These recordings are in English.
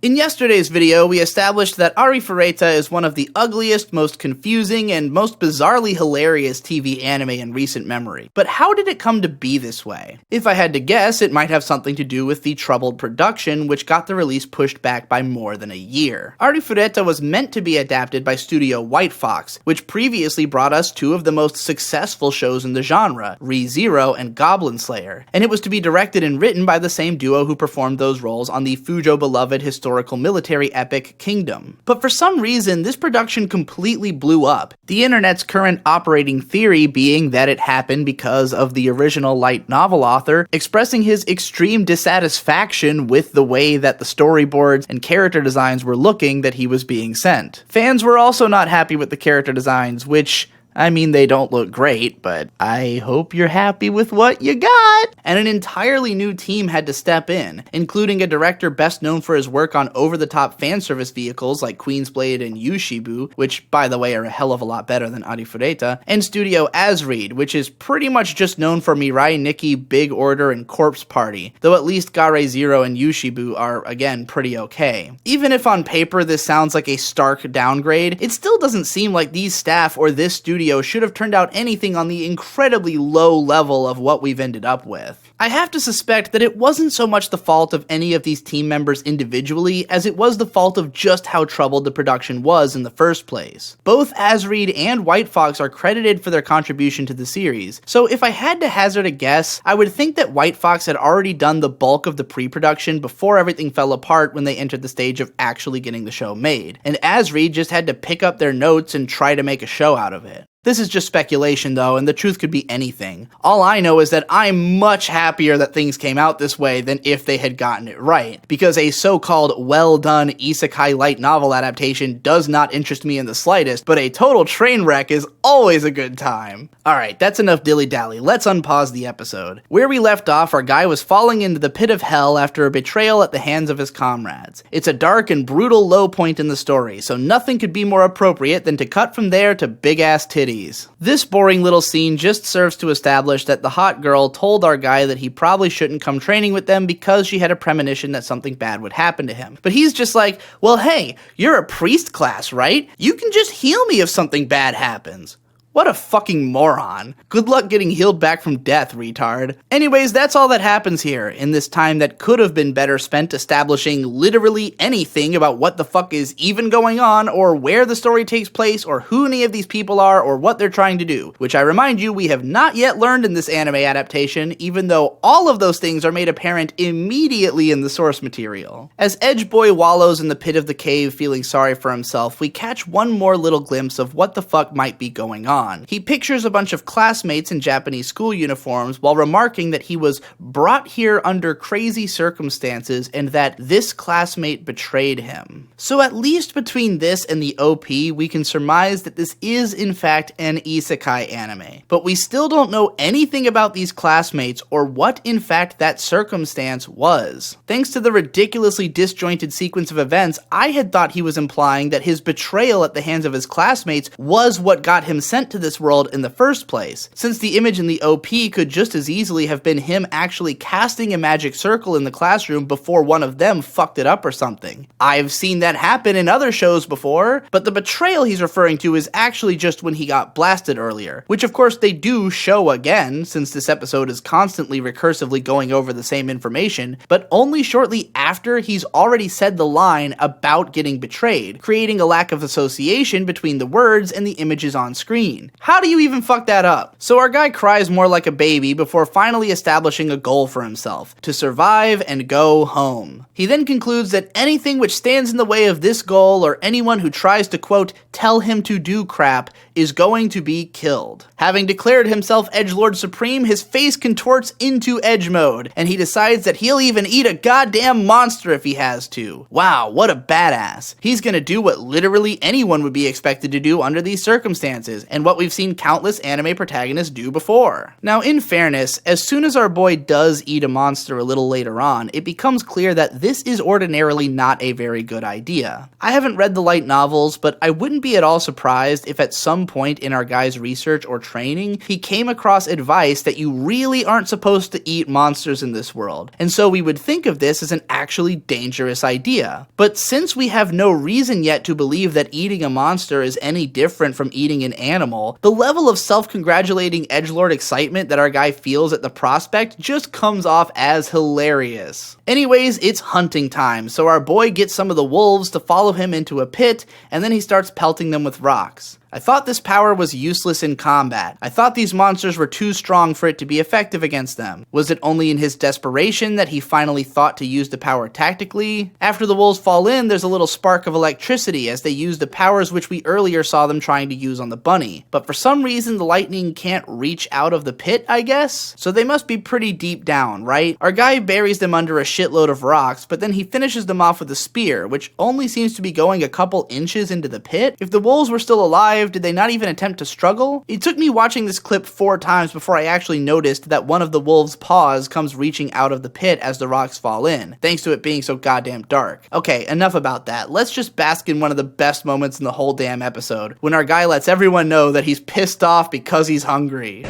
In yesterday's video, we established that Arifureta is one of the ugliest, most confusing, and most bizarrely hilarious TV anime in recent memory. But how did it come to be this way? If I had to guess, it might have something to do with the troubled production, which got the release pushed back by more than a year. Arifureta was meant to be adapted by Studio White Fox, which previously brought us two of the most successful shows in the genre, Re:Zero and Goblin Slayer, and it was to be directed and written by the same duo who performed those roles on the Fujo-beloved historical military epic Kingdom. But for some reason, this production completely blew up, the internet's current operating theory being that it happened because of the original light novel author expressing his extreme dissatisfaction with the way that the storyboards and character designs were looking that he was being sent. Fans were also not happy with the character designs, which, I mean, they don't look great, but I hope you're happy with what you got! And an entirely new team had to step in, including a director best known for his work on over-the-top fanservice vehicles like Queen's Blade and Yushibu, which, by the way, are a hell of a lot better than Arifureta, and Studio Asread, which is pretty much just known for Mirai Nikki, Big Order, and Corpse Party, though at least Gare-Zero and Yushibu are, again, pretty okay. Even if on paper this sounds like a stark downgrade, it still doesn't seem like these staff or this studio should have turned out anything on the incredibly low level of what we've ended up with. I have to suspect that it wasn't so much the fault of any of these team members individually as it was the fault of just how troubled the production was in the first place. Both Asread and White Fox are credited for their contribution to the series, so if I had to hazard a guess, I would think that White Fox had already done the bulk of the pre-production before everything fell apart when they entered the stage of actually getting the show made, and Asread just had to pick up their notes and try to make a show out of it. This is just speculation though, and the truth could be anything. All I know is that I'm much happier that things came out this way than if they had gotten it right, because a so-called well-done isekai light novel adaptation does not interest me in the slightest, but a total train wreck is always a good time. Alright, that's enough dilly-dally, let's unpause the episode. Where we left off, our guy was falling into the pit of hell after a betrayal at the hands of his comrades. It's a dark and brutal low point in the story, so nothing could be more appropriate than to cut from there to big-ass titties. This boring little scene just serves to establish that the hot girl told our guy that he probably shouldn't come training with them because she had a premonition that something bad would happen to him. But he's just like, well hey, you're a priest class, right? You can just heal me if something bad happens. What a fucking moron. Good luck getting healed back from death, retard. Anyways, that's all that happens here, in this time that could have been better spent establishing literally anything about what the fuck is even going on, or where the story takes place, or who any of these people are, or what they're trying to do, which I remind you we have not yet learned in this anime adaptation, even though all of those things are made apparent immediately in the source material. As Edge Boy wallows in the pit of the cave feeling sorry for himself, we catch one more little glimpse of what the fuck might be going on. He pictures a bunch of classmates in Japanese school uniforms while remarking that he was brought here under crazy circumstances and that this classmate betrayed him. So at least between this and the OP, we can surmise that this is in fact an isekai anime. But we still don't know anything about these classmates or what in fact that circumstance was. Thanks to the ridiculously disjointed sequence of events, I had thought he was implying that his betrayal at the hands of his classmates was what got him sent to this world in the first place, since the image in the OP could just as easily have been him actually casting a magic circle in the classroom before one of them fucked it up or something. I've seen that happen in other shows before, but the betrayal he's referring to is actually just when he got blasted earlier, which of course they do show again, since this episode is constantly recursively going over the same information, but only shortly after he's already said the line about getting betrayed, creating a lack of association between the words and the images on screen. How do you even fuck that up? So our guy cries more like a baby before finally establishing a goal for himself, to survive and go home. He then concludes that anything which stands in the way of this goal or anyone who tries to, quote, tell him to do crap is going to be killed. Having declared himself Edgelord Supreme, his face contorts into Edge mode, and he decides that he'll even eat a goddamn monster if he has to. Wow, what a badass. He's gonna do what literally anyone would be expected to do under these circumstances, and what what we've seen countless anime protagonists do before. Now, in fairness, as soon as our boy does eat a monster a little later on, it becomes clear that this is ordinarily not a very good idea. I haven't read the light novels, but I wouldn't be at all surprised if at some point in our guy's research or training, he came across advice that you really aren't supposed to eat monsters in this world, and so we would think of this as an actually dangerous idea. But since we have no reason yet to believe that eating a monster is any different from eating an animal, the level of self-congratulating edgelord excitement that our guy feels at the prospect just comes off as hilarious. Anyways, it's hunting time, so our boy gets some of the wolves to follow him into a pit, and then he starts pelting them with rocks. I thought this power was useless in combat. I thought these monsters were too strong for it to be effective against them. Was it only in his desperation that he finally thought to use the power tactically? After the wolves fall in, there's a little spark of electricity as they use the powers which we earlier saw them trying to use on the bunny. But for some reason, the lightning can't reach out of the pit, I guess? So they must be pretty deep down, right? Our guy buries them under a shitload of rocks, but then he finishes them off with a spear, which only seems to be going a couple inches into the pit. If the wolves were still alive, did they not even attempt to struggle? It took me watching this clip 4 times before I actually noticed that one of the wolves' paws comes reaching out of the pit as the rocks fall in, thanks to it being so goddamn dark. Okay, enough about that. Let's just bask in one of the best moments in the whole damn episode, when our guy lets everyone know that he's pissed off because he's hungry.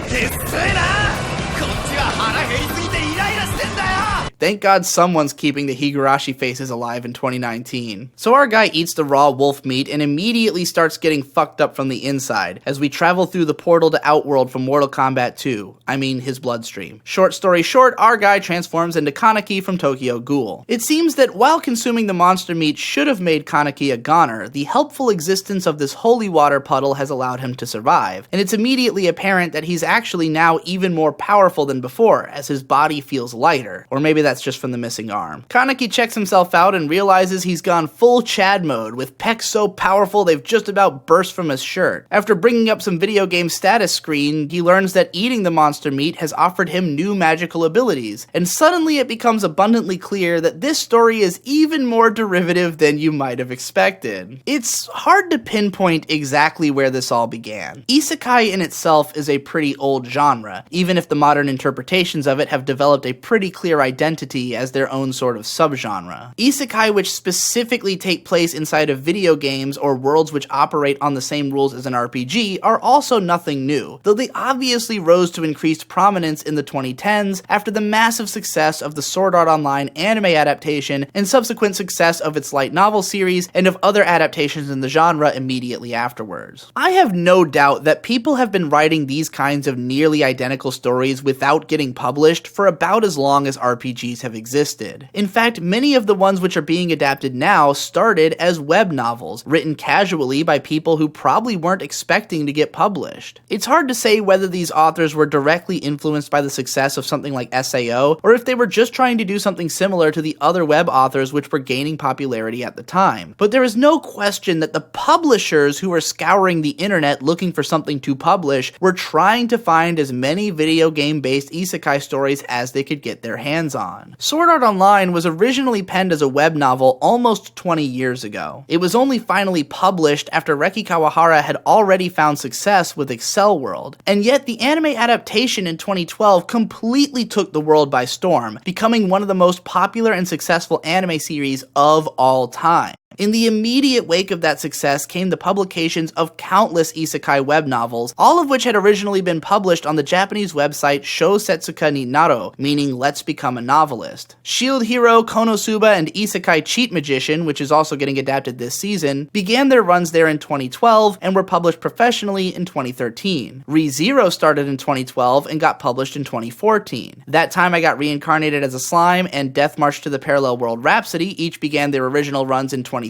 Thank God someone's keeping the Higurashi faces alive in 2019. So our guy eats the raw wolf meat and immediately starts getting fucked up from the inside as we travel through the portal to Outworld from Mortal Kombat 2. I mean, his bloodstream. Short story short, our guy transforms into Kaneki from Tokyo Ghoul. It seems that while consuming the monster meat should have made Kaneki a goner, the helpful existence of this holy water puddle has allowed him to survive, and it's immediately apparent that he's actually now even more powerful than before, as his body feels lighter. Or maybe that's just from the missing arm. Kaneki checks himself out and realizes he's gone full Chad mode, with pecs so powerful they've just about burst from his shirt. After bringing up some video game status screen, he learns that eating the monster meat has offered him new magical abilities, and suddenly it becomes abundantly clear that this story is even more derivative than you might have expected. It's hard to pinpoint exactly where this all began. Isekai in itself is a pretty old genre, even if the modern interpretations of it have developed a pretty clear identity as their own sort of subgenre. Isekai which specifically take place inside of video games or worlds which operate on the same rules as an RPG are also nothing new, though they obviously rose to increased prominence in the 2010s after the massive success of the Sword Art Online anime adaptation and subsequent success of its light novel series and of other adaptations in the genre immediately afterwards. I have no doubt that people have been writing these kinds of nearly identical stories without getting published for about as long as RPGs have existed. In fact, many of the ones which are being adapted now started as web novels, written casually by people who probably weren't expecting to get published. It's hard to say whether these authors were directly influenced by the success of something like SAO, or if they were just trying to do something similar to the other web authors which were gaining popularity at the time. But there is no question that the publishers who were scouring the internet looking for something to publish were trying to find as many video game-based isekai stories as they could get their hands on. Sword Art Online was originally penned as a web novel almost 20 years ago. It was only finally published after Reki Kawahara had already found success with Excel World, and yet the anime adaptation in 2012 completely took the world by storm, becoming one of the most popular and successful anime series of all time. In the immediate wake of that success came the publications of countless isekai web novels, all of which had originally been published on the Japanese website Shousetsuka ni Naro, meaning let's become a novelist. Shield Hero, Konosuba, and Isekai Cheat Magician, which is also getting adapted this season, began their runs there in 2012 and were published professionally in 2013. ReZero started in 2012 and got published in 2014. That time I Got Reincarnated as a Slime and Death March to the Parallel World Rhapsody each began their original runs in 2013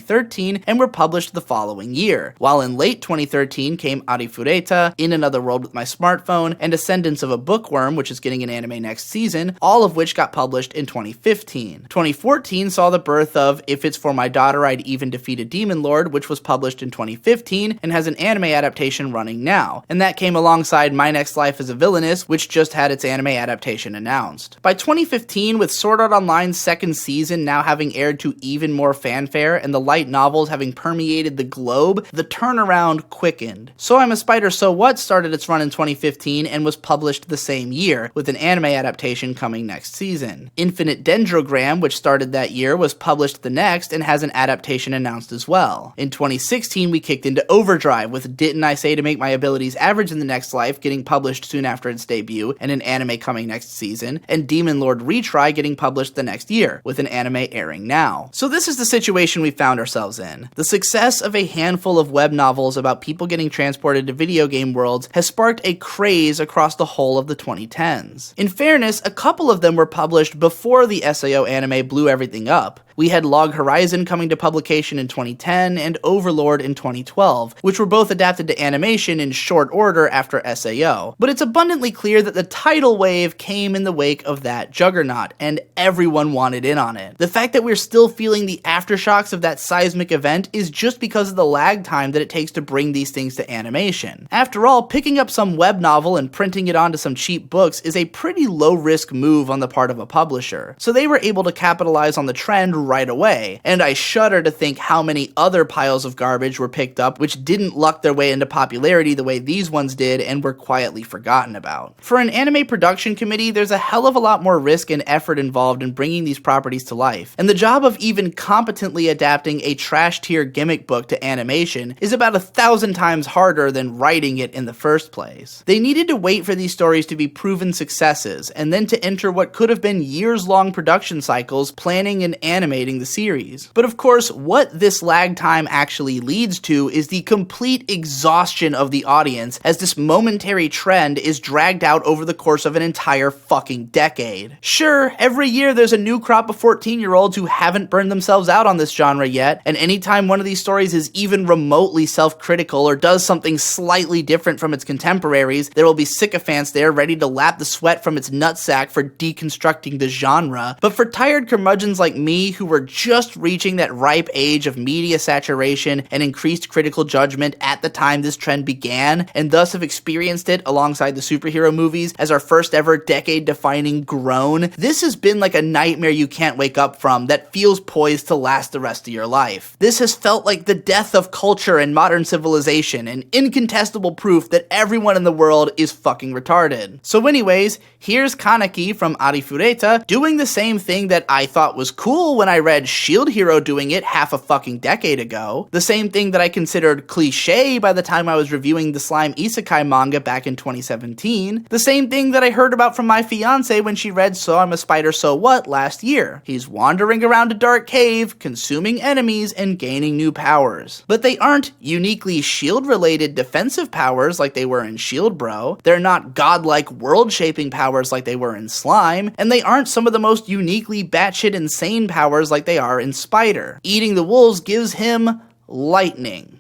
and were published the following year, while in late 2013 came Arifureta, In Another World with My Smartphone, and Ascendance of a Bookworm, which is getting an anime next season, all of which got published in 2015. 2014 saw the birth of If It's For My Daughter I'd Even Defeat a Demon Lord, which was published in 2015 and has an anime adaptation running now, and that came alongside My Next Life as a Villainess, which just had its anime adaptation announced. By 2015, with Sword Art Online's second season now having aired to even more fanfare and the light novels having permeated the globe, the turnaround quickened. So I'm a Spider So What started its run in 2015 and was published the same year, with an anime adaptation coming next season. Infinite Dendrogram, which started that year, was published the next and has an adaptation announced as well. In 2016, we kicked into Overdrive, with Didn't I Say to Make My Abilities Average in the Next Life getting published soon after its debut and an anime coming next season, and Demon Lord Retry getting published the next year, with an anime airing now. So this is the situation we found ourselves in. The success of a handful of web novels about people getting transported to video game worlds has sparked a craze across the whole of the 2010s. In fairness, a couple of them were published before the SAO anime blew everything up. We had Log Horizon coming to publication in 2010 and Overlord in 2012, which were both adapted to animation in short order after SAO. But it's abundantly clear that the tidal wave came in the wake of that juggernaut, and everyone wanted in on it. The fact that we're still feeling the aftershocks of that seismic event is just because of the lag time that it takes to bring these things to animation. After all, picking up some web novel and printing it onto some cheap books is a pretty low-risk move on the part of a publisher, so they were able to capitalize on the trend right away, and I shudder to think how many other piles of garbage were picked up which didn't luck their way into popularity the way these ones did and were quietly forgotten about. For an anime production committee, there's a hell of a lot more risk and effort involved in bringing these properties to life, and the job of even competently adapting a trash-tier gimmick book to animation is about 1,000 times harder than writing it in the first place. They needed to wait for these stories to be proven successes, and then to enter what could have been years-long production cycles planning and animating the series. But of course, what this lag time actually leads to is the complete exhaustion of the audience as this momentary trend is dragged out over the course of an entire fucking decade. Sure, every year there's a new crop of 14-year-olds who haven't burned themselves out on this genre yet, and anytime one of these stories is even remotely self-critical or does something slightly different from its contemporaries, there will be sycophants there ready to lap the sweat from its nutsack for deconstructing the genre. But for tired curmudgeons like me who were just reaching that ripe age of media saturation and increased critical judgment at the time this trend began, and thus have experienced it alongside the superhero movies as our first ever decade-defining groan, this has been like a nightmare you can't wake up from that feels poised to last the rest of your life. This has felt like the death of culture and modern civilization, and incontestable proof that everyone in the world is fucking retarded. So anyways, here's Kaneki from Arifureta doing the same thing that I thought was cool when I read Shield Hero doing it half a fucking decade ago, the same thing that I considered cliche by the time I was reviewing the Slime Isekai manga back in 2017, the same thing that I heard about from my fiance when she read So I'm a Spider So What last year. He's wandering around a dark cave, consuming enemies, and gaining new powers. But they aren't uniquely Shield-related defensive powers like they were in Shield Bro, they're not godlike world-shaping powers like they were in Slime, and they aren't some of the most uniquely batshit insane powers like they are in Spider. Eating the wolves gives him lightning.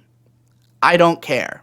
I don't care.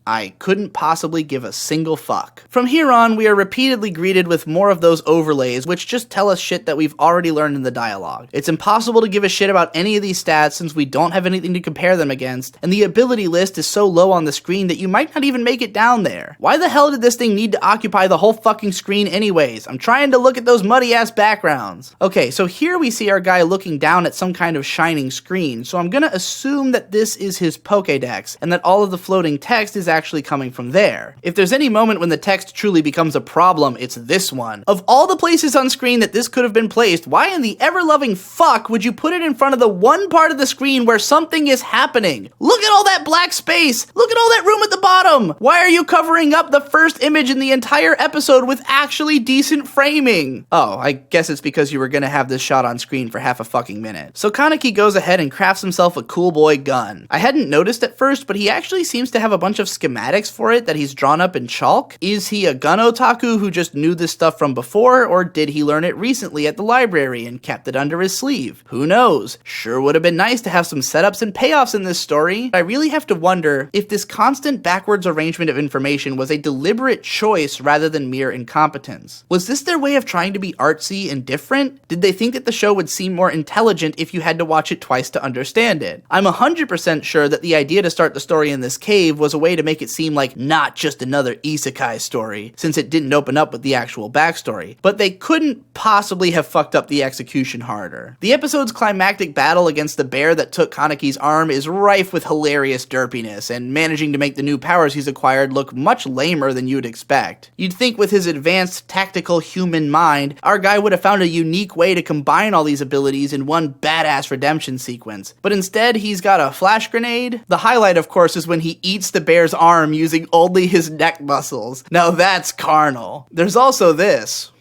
I couldn't possibly give a single fuck. From here on, we are repeatedly greeted with more of those overlays which just tell us shit that we've already learned in the dialogue. It's impossible to give a shit about any of these stats since we don't have anything to compare them against, and the ability list is so low on the screen that you might not even make it down there. Why the hell did this thing need to occupy the whole fucking screen anyways? I'm trying to look at those muddy ass backgrounds. Okay, so here we see our guy looking down at some kind of shining screen, so I'm gonna assume that this is his Pokédex, and that all of the floating text is actually coming from there. If there's any moment when the text truly becomes a problem, it's this one. Of all the places on screen that this could have been placed, why in the ever-loving fuck would you put it in front of the one part of the screen where something is happening? Look at all that black space! Look at all that room at the bottom! Why are you covering up the first image in the entire episode with actually decent framing? Oh, I guess it's because you were gonna have this shot on screen for half a fucking minute. So Kaneki goes ahead and crafts himself a cool boy gun. I hadn't noticed at first, but he actually seems to have a bunch of schematics for it that he's drawn up in chalk. Is he a gun otaku who just knew this stuff from before, or did he learn it recently at the library and kept it under his sleeve? Who knows? Sure would have been nice to have some setups and payoffs in this story. I really have to wonder if this constant backwards arrangement of information was a deliberate choice rather than mere incompetence. Was this their way of trying to be artsy and different? Did they think that the show would seem more intelligent if you had to watch it twice to understand it? I'm 100% sure that the idea to start the story in this cave was a way to make make it seem like not just another isekai story, since it didn't open up with the actual backstory, but they couldn't possibly have fucked up the execution harder. The episode's climactic battle against the bear that took Kanaki's arm is rife with hilarious derpiness, and managing to make the new powers he's acquired look much lamer than you'd expect. You'd think with his advanced, tactical human mind, our guy would have found a unique way to combine all these abilities in one badass redemption sequence, but instead he's got a flash grenade. The highlight, of course, is when he eats the bear's arm using only his neck muscles. Now that's carnal. There's also this.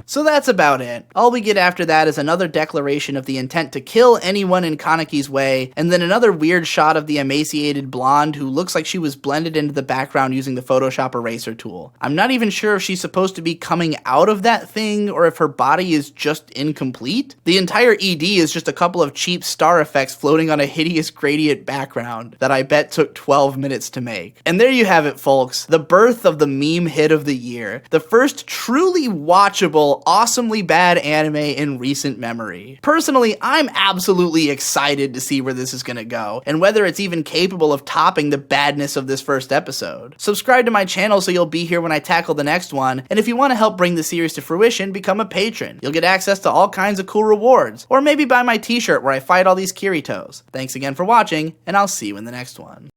So that's about it. All we get after that is another declaration of the intent to kill anyone in Kanaki's way, and then another weird shot of the emaciated blonde who looks like she was blended into the background using the Photoshop eraser tool. I'm not even sure if she's supposed to be coming out of that thing or if her body is just incomplete. The entire ED is just a couple of cheap star effects floating on a hideous gradient background that I bet took 12 minutes to make. And there you have it, folks. The birth of the meme hit of the year. The first truly watchable, awesomely bad anime in recent memory. Personally, I'm absolutely excited to see where this is gonna go, and whether it's even capable of topping the badness of this first episode. Subscribe to my channel so you'll be here when I tackle the next one, and if you want to help bring the series to fruition, become a patron. You'll get access to all kinds of cool rewards, or maybe buy my t-shirt where I fight all these Kiritos. Thanks again for watching, and I'll see you in the next one.